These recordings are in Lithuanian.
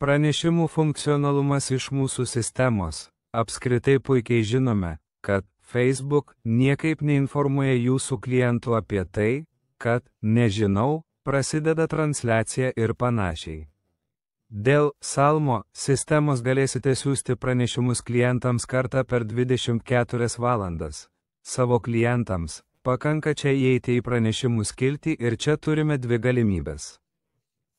Pranešimų funkcionalumas iš mūsų sistemos. Apskritai puikiai žinome, kad Facebook niekaip neinformuoja jūsų klientų apie tai, kad, nežinau, prasideda transliacija ir panašiai. Dėl Salmo sistemos galėsite siųsti pranešimus klientams kartą per 24 valandas. Savo klientams pakanka čia įeiti į pranešimų skiltį ir čia turime dvi galimybės.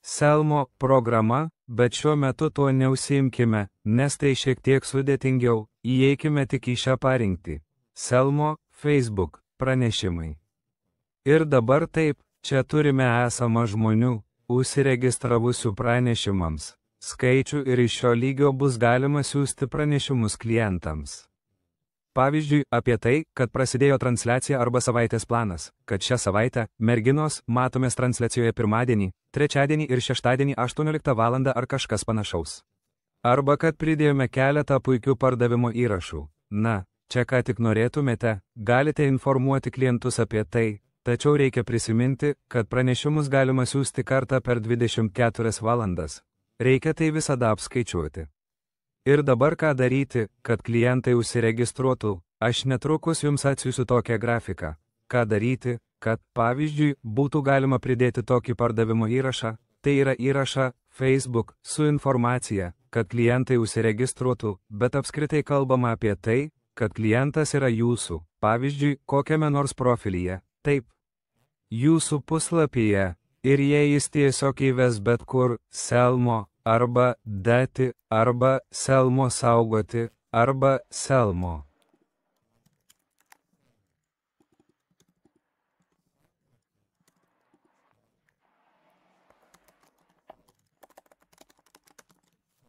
Salmo programa, bet šiuo metu tuo neužsiimkime, nes tai šiek tiek sudėtingiau, įeikime tik į šią parinktį. Salmo, Facebook, pranešimai. Ir dabar taip, čia turime esamą žmonių, užsiregistravusių pranešimams, skaičių ir iš šio lygio bus galima siųsti pranešimus klientams. Pavyzdžiui, apie tai, kad prasidėjo transliacija arba savaitės planas, kad šią savaitę merginos matomės transliacijoje pirmadienį, trečiadienį ir šeštadienį 18 val. Ar kažkas panašaus. Arba kad pridėjome keletą puikių pardavimo įrašų. Na, čia ką tik norėtumėte, galite informuoti klientus apie tai, tačiau reikia prisiminti, kad pranešimus galima siųsti kartą per 24 valandas. Reikia tai visada apskaičiuoti. Ir dabar ką daryti, kad klientai užsiregistruotų, aš netrukus jums atsiųsiu tokią grafiką. Ką daryti, kad, pavyzdžiui, būtų galima pridėti tokį pardavimo įrašą, tai yra įrašą Facebook su informacija, kad klientai užsiregistruotų, bet apskritai kalbama apie tai, kad klientas yra jūsų, pavyzdžiui, kokiame nors profilyje, taip, jūsų puslapyje, ir jei jis tiesiog įves bet kur Salmo, arba dati, arba Salmo saugoti, arba Salmo.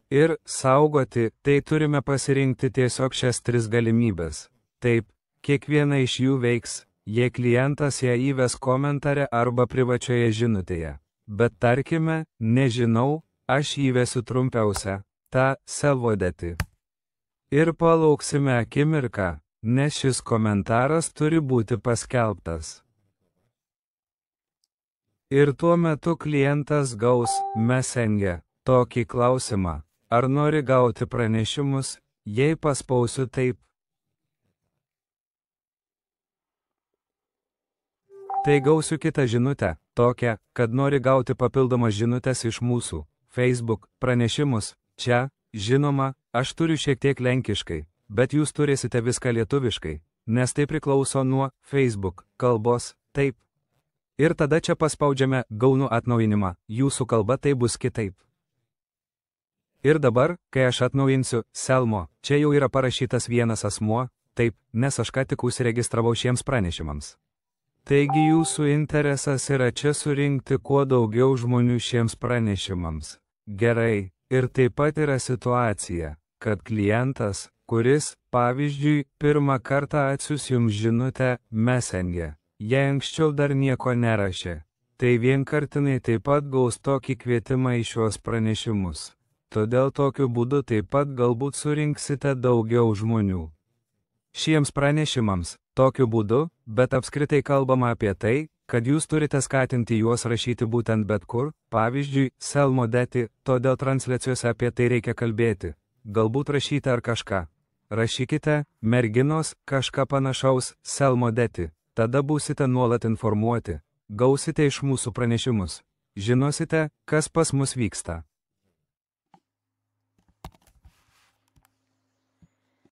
Ir saugoti, tai turime pasirinkti tiesiog šias tris galimybės. Taip, kiekviena iš jų veiks, jei klientas ją įves komentare arba privačioje žinutėje. Bet tarkime, nežinau, aš įvesiu trumpiausią, tą Salvodeti. Ir palauksime akimirką, nes šis komentaras turi būti paskelbtas. Ir tuo metu klientas gaus Messenger tokį klausimą, ar nori gauti pranešimus, jei paspausiu taip. Tai gausiu kitą žinutę, tokią, kad nori gauti papildomas žinutės iš mūsų. Facebook, pranešimus, čia, žinoma, aš turiu šiek tiek lenkiškai, bet jūs turėsite viską lietuviškai, nes tai priklauso nuo Facebook kalbos, taip. Ir tada čia paspaudžiame gaunu atnaujinimą, jūsų kalba tai bus kitaip. Ir dabar, kai aš atnaujinsiu Salmo, čia jau yra parašytas vienas asmuo, taip, nes aš ką tik užsiregistravau šiems pranešimams. Taigi jūsų interesas yra čia surinkti kuo daugiau žmonių šiems pranešimams. Gerai, ir taip pat yra situacija, kad klientas, kuris, pavyzdžiui, pirmą kartą atsiųs jums žinutę Messenger, jei anksčiau dar nieko nerašė, tai vienkartinai taip pat gaus tokį kvietimą į šiuos pranešimus. Todėl tokiu būdu taip pat galbūt surinksite daugiau žmonių šiems pranešimams, tokiu būdu, bet apskritai kalbama apie tai, kad jūs turite skatinti juos rašyti būtent bet kur, pavyzdžiui, Salmodeti, todėl transliacijose apie tai reikia kalbėti, galbūt rašyti ar kažką. Rašykite, merginos, kažką panašaus, Salmodeti, tada būsite nuolat informuoti, gausite iš mūsų pranešimus, žinosite, kas pas mus vyksta.